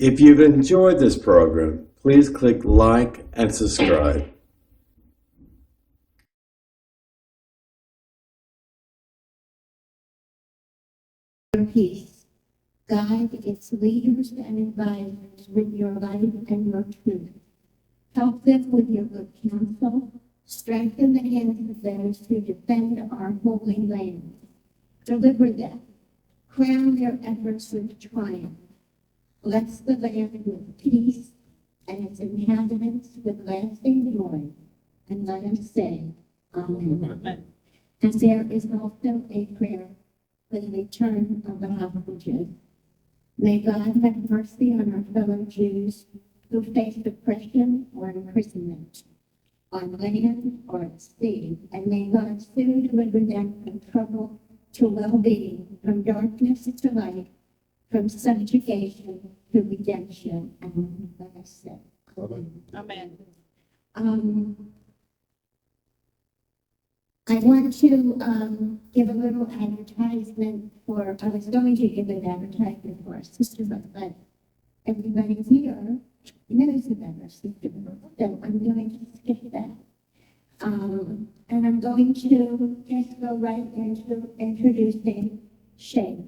If you've enjoyed this program, please click like and subscribe. Peace. Guide its leaders and advisors with your light and your truth. Help them with your good counsel. Strengthen the hands of those who defend our holy land. Deliver them. Crown their efforts with triumph. Bless the land with peace and its inhabitants with lasting joy. And let us say, Amen. Amen. And there is also a prayer for the return of the hostages. May God have mercy on our fellow Jews who face oppression or imprisonment on land or at sea, and may God soon deliver them from trouble to well-being, from darkness to light, from subjugation to redemption. And let us say, Amen. I want to give a little advertisement for, I was going to give an advertisement for our sister, but everybody here knows about our sister, so I'm going to skip that. And I'm going to just go right into introducing Sheina.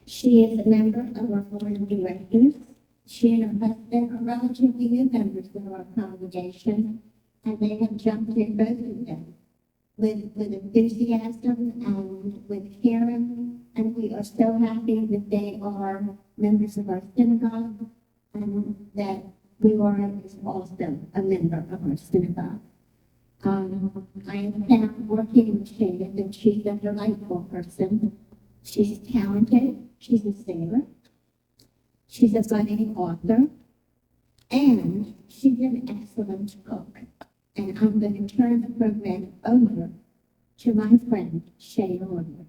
She is a member of our board of directors. She and her husband are relatively new members of our congregation, and they have jumped in, both of them, with enthusiasm and with caring, and we are so happy that they are members of our synagogue, and that Leora is also a member of our synagogue. I have found working with Sheina that she's a delightful person. She's talented, she's a singer, she's a budding author, and she's an excellent cook. And I'm going to turn the program over to my friend, Sheina.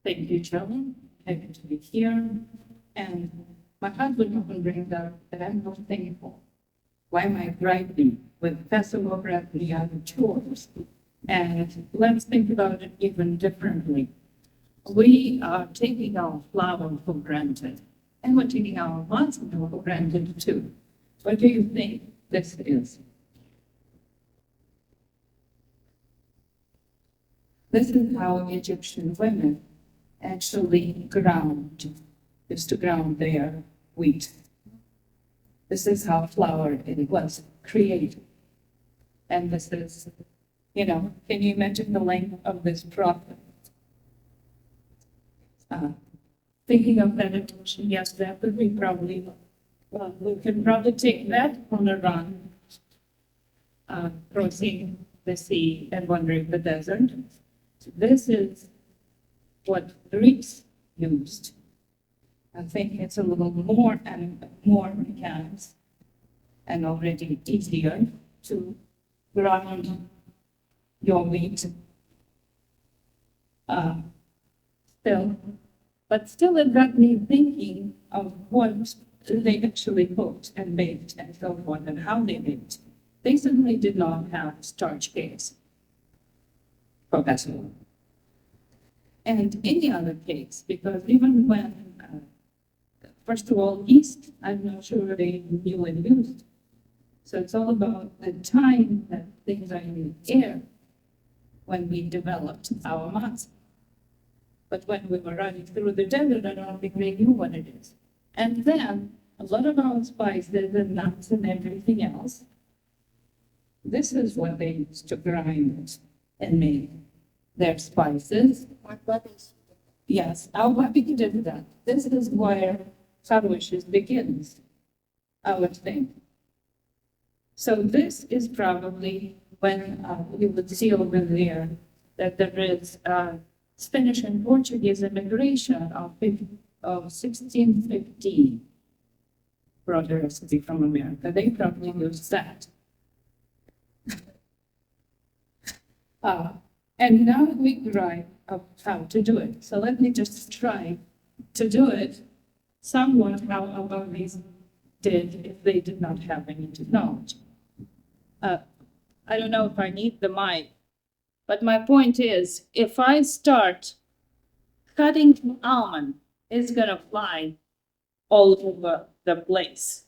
Thank you, Joan. Happy to be here. And my husband often brings up that I'm not thankful. Why am I driving with festival bread and the other chores? And let's think about it even differently. We are taking our flour for granted, and we're taking our matzah for granted too. What do you think this is? This is how Egyptian women actually used to ground their wheat. This is how flour was created. And this is, can you imagine the length of this process? Thinking of meditation, yes, that would be probably, we can probably take that on a run, crossing the sea and wandering the desert. This is what Greeks used. I think it's a little more and more mechanics and already easier to ground your wheat. Still it got me thinking of what they actually cooked and baked and so forth and how they baked. They certainly did not have starch cakes. Professional. And any other cakes, because even when, first of all, yeast, I'm not sure they knew and used. So it's all about the time that things are in the air when we developed our matzah. But when we were running through the desert, I don't think they knew what it is. And then a lot of our spices and nuts and everything else, this is what they used to grind and make their spices. Yes, our Babi did that. This is where Charoset begins, I would think. So this is probably when you would see over there that there is Spanish and Portuguese immigration of 1615 brought a recipe from America. They probably used that. And now we grind up how to do it. So let me just try to do it somewhat how our babies did if they did not have any knowledge. I don't know if I need the mic, but my point is, if I start cutting almond, it's gonna fly all over the place.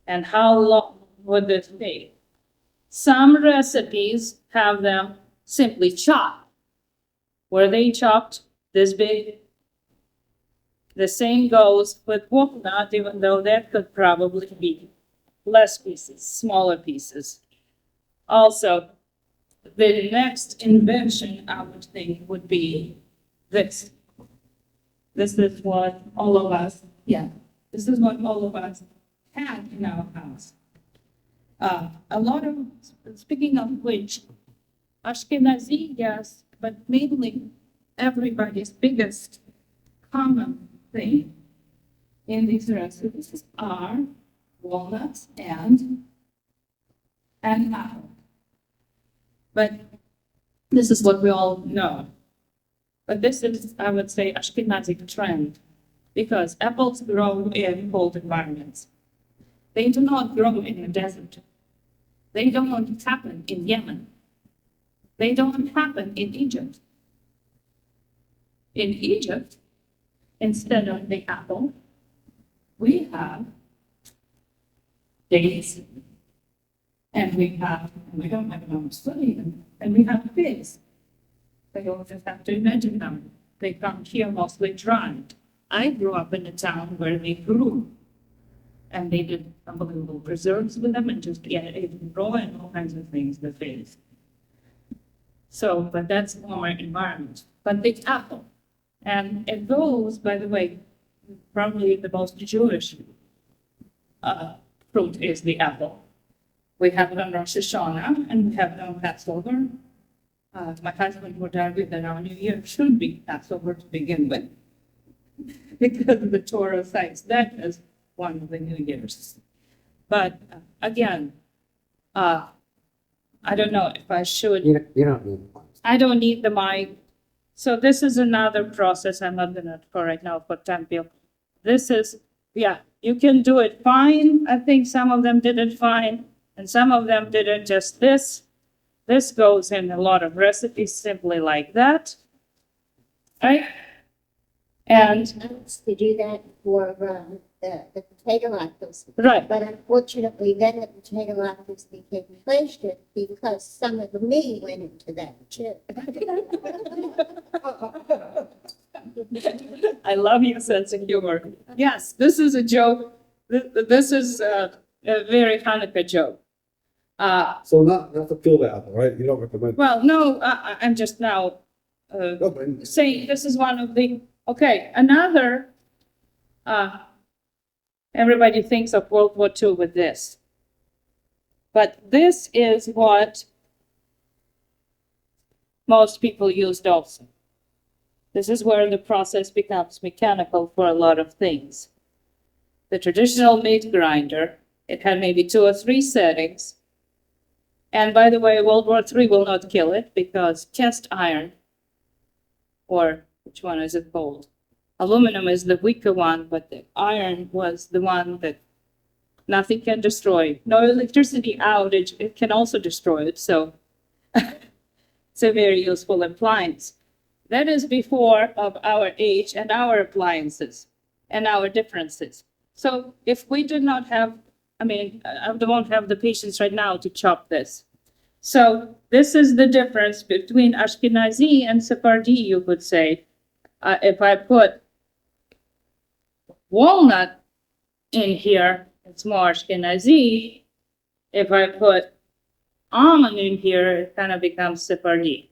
And how long would this take? Some recipes have them simply chopped. Were they chopped this big? The same goes with walnut, even though that could probably be less pieces, smaller pieces. Also, the next invention, I would think, would be this. This is what all of us, this is what all of us had in our house. A lot of, speaking of which, Ashkenazi, yes, but mainly everybody's biggest common thing in these recipes are walnuts and apple. But this is what we all know. But this is, I would say, Ashkenazi trend, because apples grow in cold environments. They do not grow in the desert. They don't happen in Yemen. They don't happen in Egypt. In Egypt, instead of the apple, we have dates, and we don't have enough study, and we have figs. So you'll just have to imagine them. They come here mostly dried. I grew up in a town where they grew, and they did unbelievable preserves with them and just ate raw and all kinds of things, the figs. So, but that's warmer environment. But the apple, and it goes, by the way, probably the most Jewish fruit is the apple. We have it on Rosh Hashanah, and we have it on Passover. My husband would argue that our New Year should be Passover to begin with, because the Torah cites that as one of the New Years. But again, I don't know if I should. You don't need one. I don't need the mic. So this is another process. I'm not gonna for right now for Temple. This is, you can do it fine. I think some of them did it fine, and some of them didn't. Just this. This goes in a lot of recipes simply like that, right? And To do that for the potato lactose. right, But unfortunately, then the potato lactose became kosher because some of the meat went into that too. I love your sense of humor. Yes, this is a joke. This is a very Hanukkah joke. So not to peel the apple, right? You don't recommend. Well, no, I'm just now No, but saying this is one of the, okay, another, everybody thinks of World War II with this. But this is what most people used also. This is where the process becomes mechanical for a lot of things. The traditional meat grinder, it had maybe 2 or 3 settings. And by the way, World War III will not kill it because cast iron, or which one is it called? Aluminum is the weaker one, but the iron was the one that nothing can destroy. No electricity outage, it can also destroy it. So it's a very useful appliance. That is before of our age and our appliances and our differences. So if we did not have, I don't have the patience right now to chop this. So this is the difference between Ashkenazi and Sephardi, you could say. If I put walnut in here, it's more Ashkenazi. If I put almond in here, it kind of becomes Sephardi.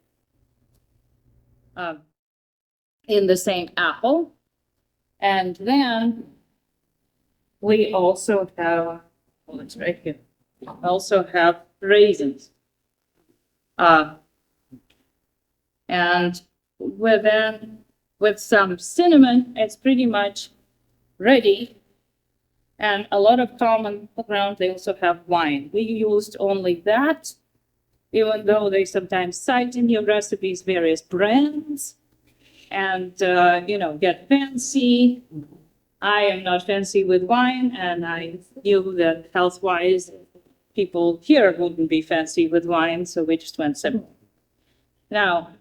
In the same apple. And then we also have, well, it's right here. Also have raisins. And with some cinnamon, it's pretty much ready. And a lot of common ground, they also have wine. We used only that, even though they sometimes cite in your recipes various brands and, get fancy. I am not fancy with wine, and I knew that health-wise, people here wouldn't be fancy with wine, so we just went simple. Now,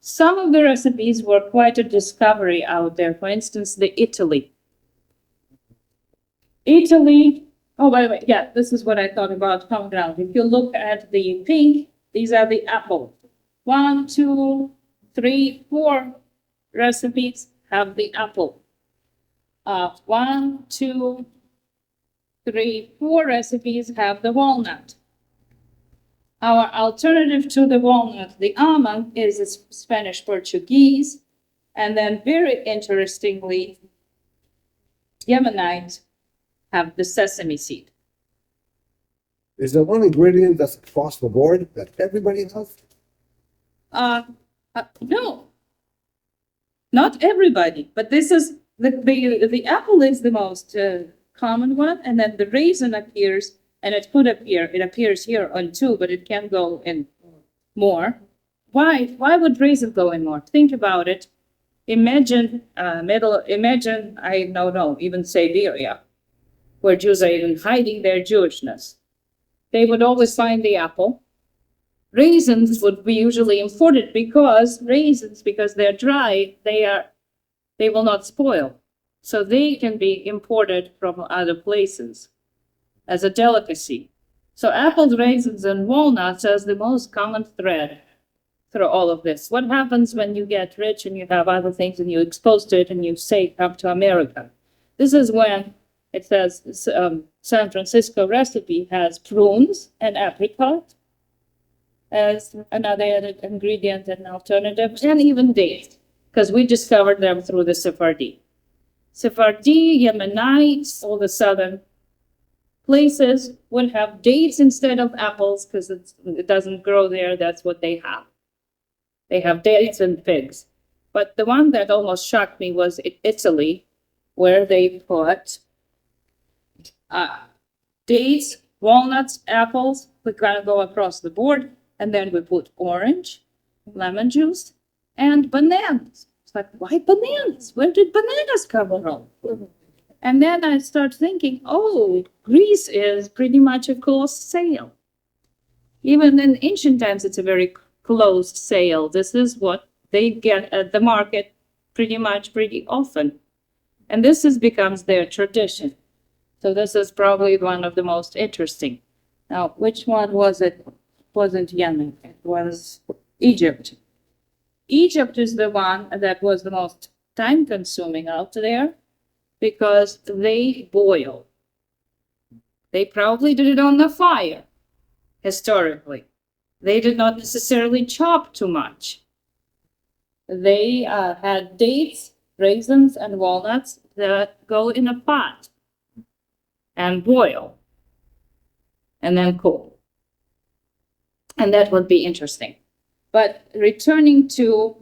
some of the recipes were quite a discovery out there. For instance, the Italy. Italy, oh, by the way, yeah, this is what I thought about common ground. If you look at the pink, these are the apple. 1, 2, 3, 4 recipes have the apple. 1, 2, 3, 4 recipes have the walnut. Our alternative to the walnut, the almond, is a Spanish Portuguese. And then very interestingly, Yemenites have the sesame seed. Is there one ingredient that's across the board that everybody has? No, not everybody, but this is the apple is the most common one, and then the raisin appears, and it could appear. It appears here on 2, but it can go in more. Why? Why would raisin go in more? Think about it. Imagine Imagine, I don't know, even Siberia, where Jews are even hiding their Jewishness. They would always find the apple. Raisins would be usually imported because they're dry, they will not spoil. So they can be imported from other places as a delicacy. So apples, raisins, and walnuts as the most common thread through all of this. What happens when you get rich and you have other things and you expose to it and you say, come to America? This is when it says San Francisco recipe has prunes and apricot as another added ingredient and alternative, and even dates, because we discovered them through the Sephardi. Sephardi, Yemenites, all the southern places would have dates instead of apples because it doesn't grow there. That's what they have. They have dates and figs. But the one that almost shocked me was Italy, where they put dates, walnuts, apples. We kind of go across the board. And then we put orange, lemon juice, and bananas. It's like, why bananas? Where did bananas come from? And then I start thinking, oh, Greece is pretty much a closed sale. Even in ancient times, it's a very closed sale. This is what they get at the market pretty often. And this becomes their tradition. So this is probably one of the most interesting. Now, which one was it? Wasn't Yemen, it was Egypt. Egypt is the one that was the most time consuming out there because they boil. They probably did it on the fire, historically. They did not necessarily chop too much. They had dates, raisins, and walnuts that go in a pot and boil and then cook. And that would be interesting. But returning to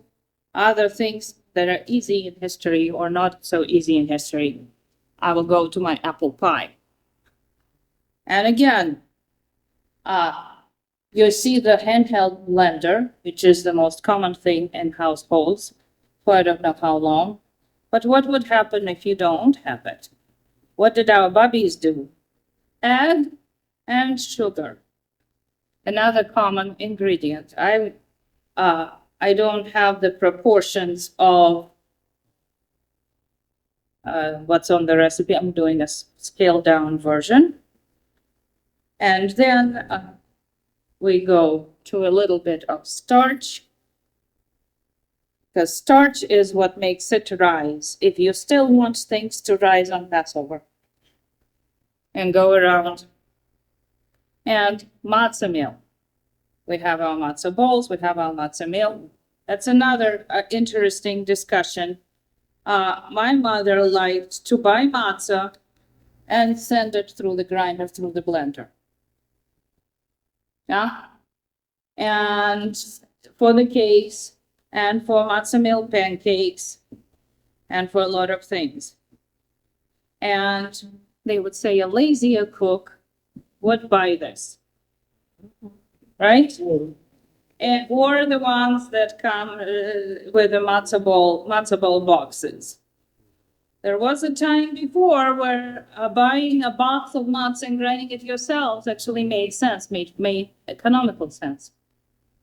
other things that are easy in history or not so easy in history, I will go to my apple pie. And again, you see the handheld blender, which is the most common thing in households for I don't know how long. But what would happen if you don't have it? What did our babies do? Egg and sugar. Another common ingredient. I don't have the proportions of what's on the recipe. I'm doing a scaled down version. And then we go to a little bit of starch, because starch is what makes it rise. If you still want things to rise on Passover and go around. And matzah meal. We have our matzah bowls, we have our matzah meal. That's another interesting discussion. My mother liked to buy matzah and send it through the grinder, through the blender. Yeah? And for the cakes, and for matzah meal pancakes, and for a lot of things. And they would say a lazier cook would buy this, right? And or the ones that come with the matzo ball boxes. There was a time before where buying a box of matzah and grinding it yourselves actually made sense, made economical sense.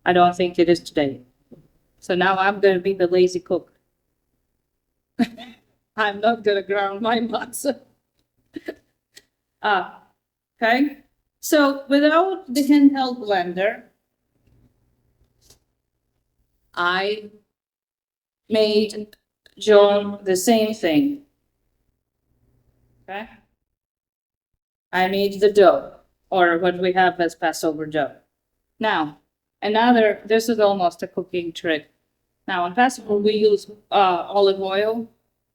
I don't think it is today. So now I'm going to be the lazy cook. I'm not going to ground my matzah. Okay, so without the handheld blender, I made Joan the same thing. Okay? I made the dough, or what we have as Passover dough. Now, this is almost a cooking trick. Now, in Passover, we use olive oil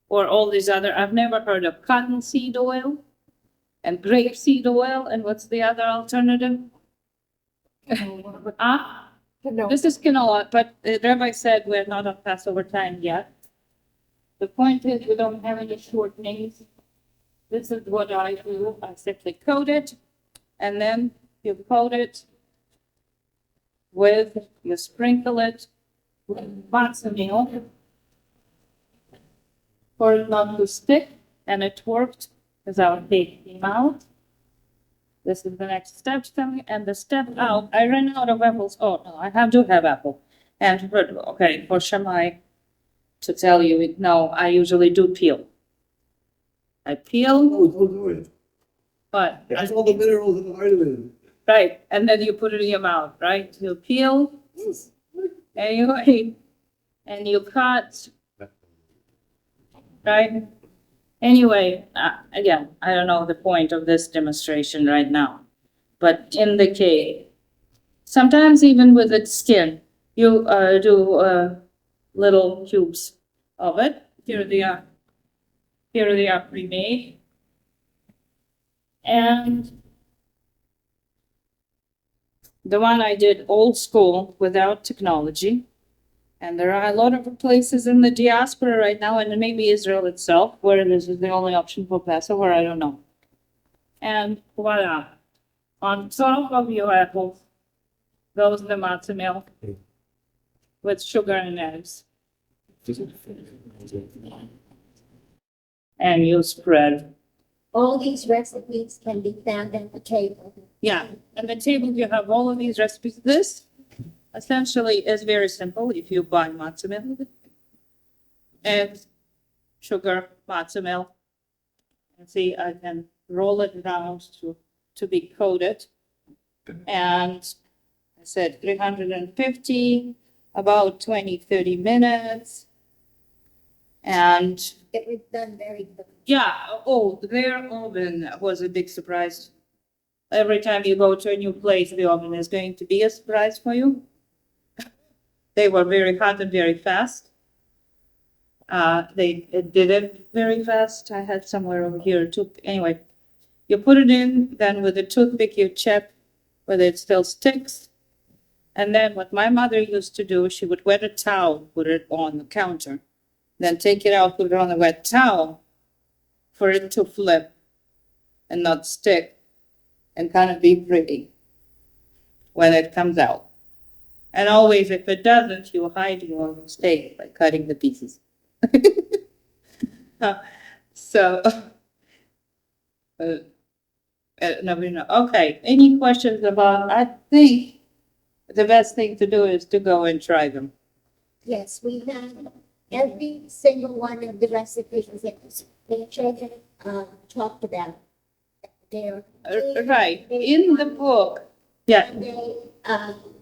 or all these other, I've never heard of cottonseed oil and grapeseed oil, and what's the other alternative? This is canola, but the rabbi said we're not on Passover time yet. The point is, we don't have any shortenings. This is what I do. I simply coat it, and then you coat it you sprinkle it with matzah meal for it not to stick, and it worked because our cake came out. This is the next step, and the step out, I ran out of apples. Oh, no, I do have apple. And for Shammai, to tell you, no, I usually do peel. I peel, Oh, don't do it. but, It has all the minerals and the vitamins. right, and then you put it in your mouth, right? You peel, and you eat, and you cut, right? Anyway, again, I don't know the point of this demonstration right now, but in the cake, sometimes even with its skin, you do little cubes of it. Here they are. Here they are pre-made. And the one I did old school without technology. And there are a lot of places in the diaspora right now, and maybe Israel itself, where this is the only option for Passover, I don't know. And voila, on top of your apples goes the matzah meal with sugar and eggs. And you spread. All these recipes can be found at the table. Yeah, at the table you have all of these recipes. This essentially is very simple if you buy matzah meal. Eggs, sugar, matzah meal. And see, I can roll it around to be coated. And I said 350, about 20-30 minutes. And It was done very quickly. yeah, their oven was a big surprise. Every time you go to a new place, the oven is going to be a surprise for you. They were very hot and very fast. They did it very fast. I had somewhere over here too. Anyway, you put it in, then with a toothpick you check whether it still sticks. And then what my mother used to do, she would wet a towel, put it on the counter, then take it out, put it on the wet towel for it to flip and not stick and kind of be pretty when it comes out. And always, if it doesn't, you hide your mistake by cutting the pieces. So, okay, any questions about, I think the best thing to do is to go and try them. Yes, we have every single one of the recipes that the children talked about. They're Right, in the book, yeah, they,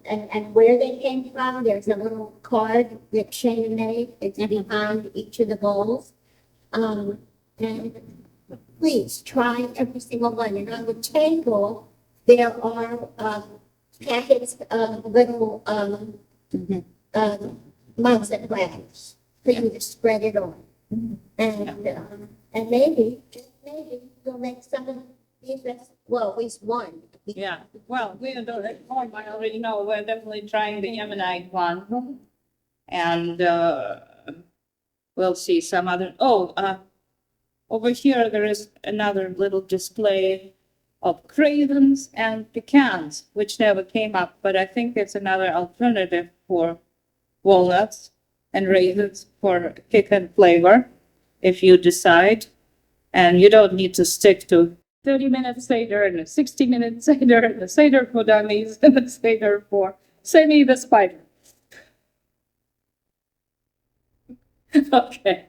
and where they came from. There's a little card that Sheina made. It's behind each of the bowls. And please try every single one. And on the table, there are packets of little matzah crackers for you to spread it on. And maybe, just maybe, you'll make some of these recipes. Well, at least one. yeah. Well, we are doing it. I already know, we're definitely trying the Yemenite one. And we'll see some other, over here there is another little display of cravens and pecans, which never came up, but I think it's another alternative for walnuts and raisins for kick and flavor, if you decide. And you don't need to stick to 30-minute Seder and a 60-minute Seder and a Seder for dummies and a Seder for Sammy the spider. Okay.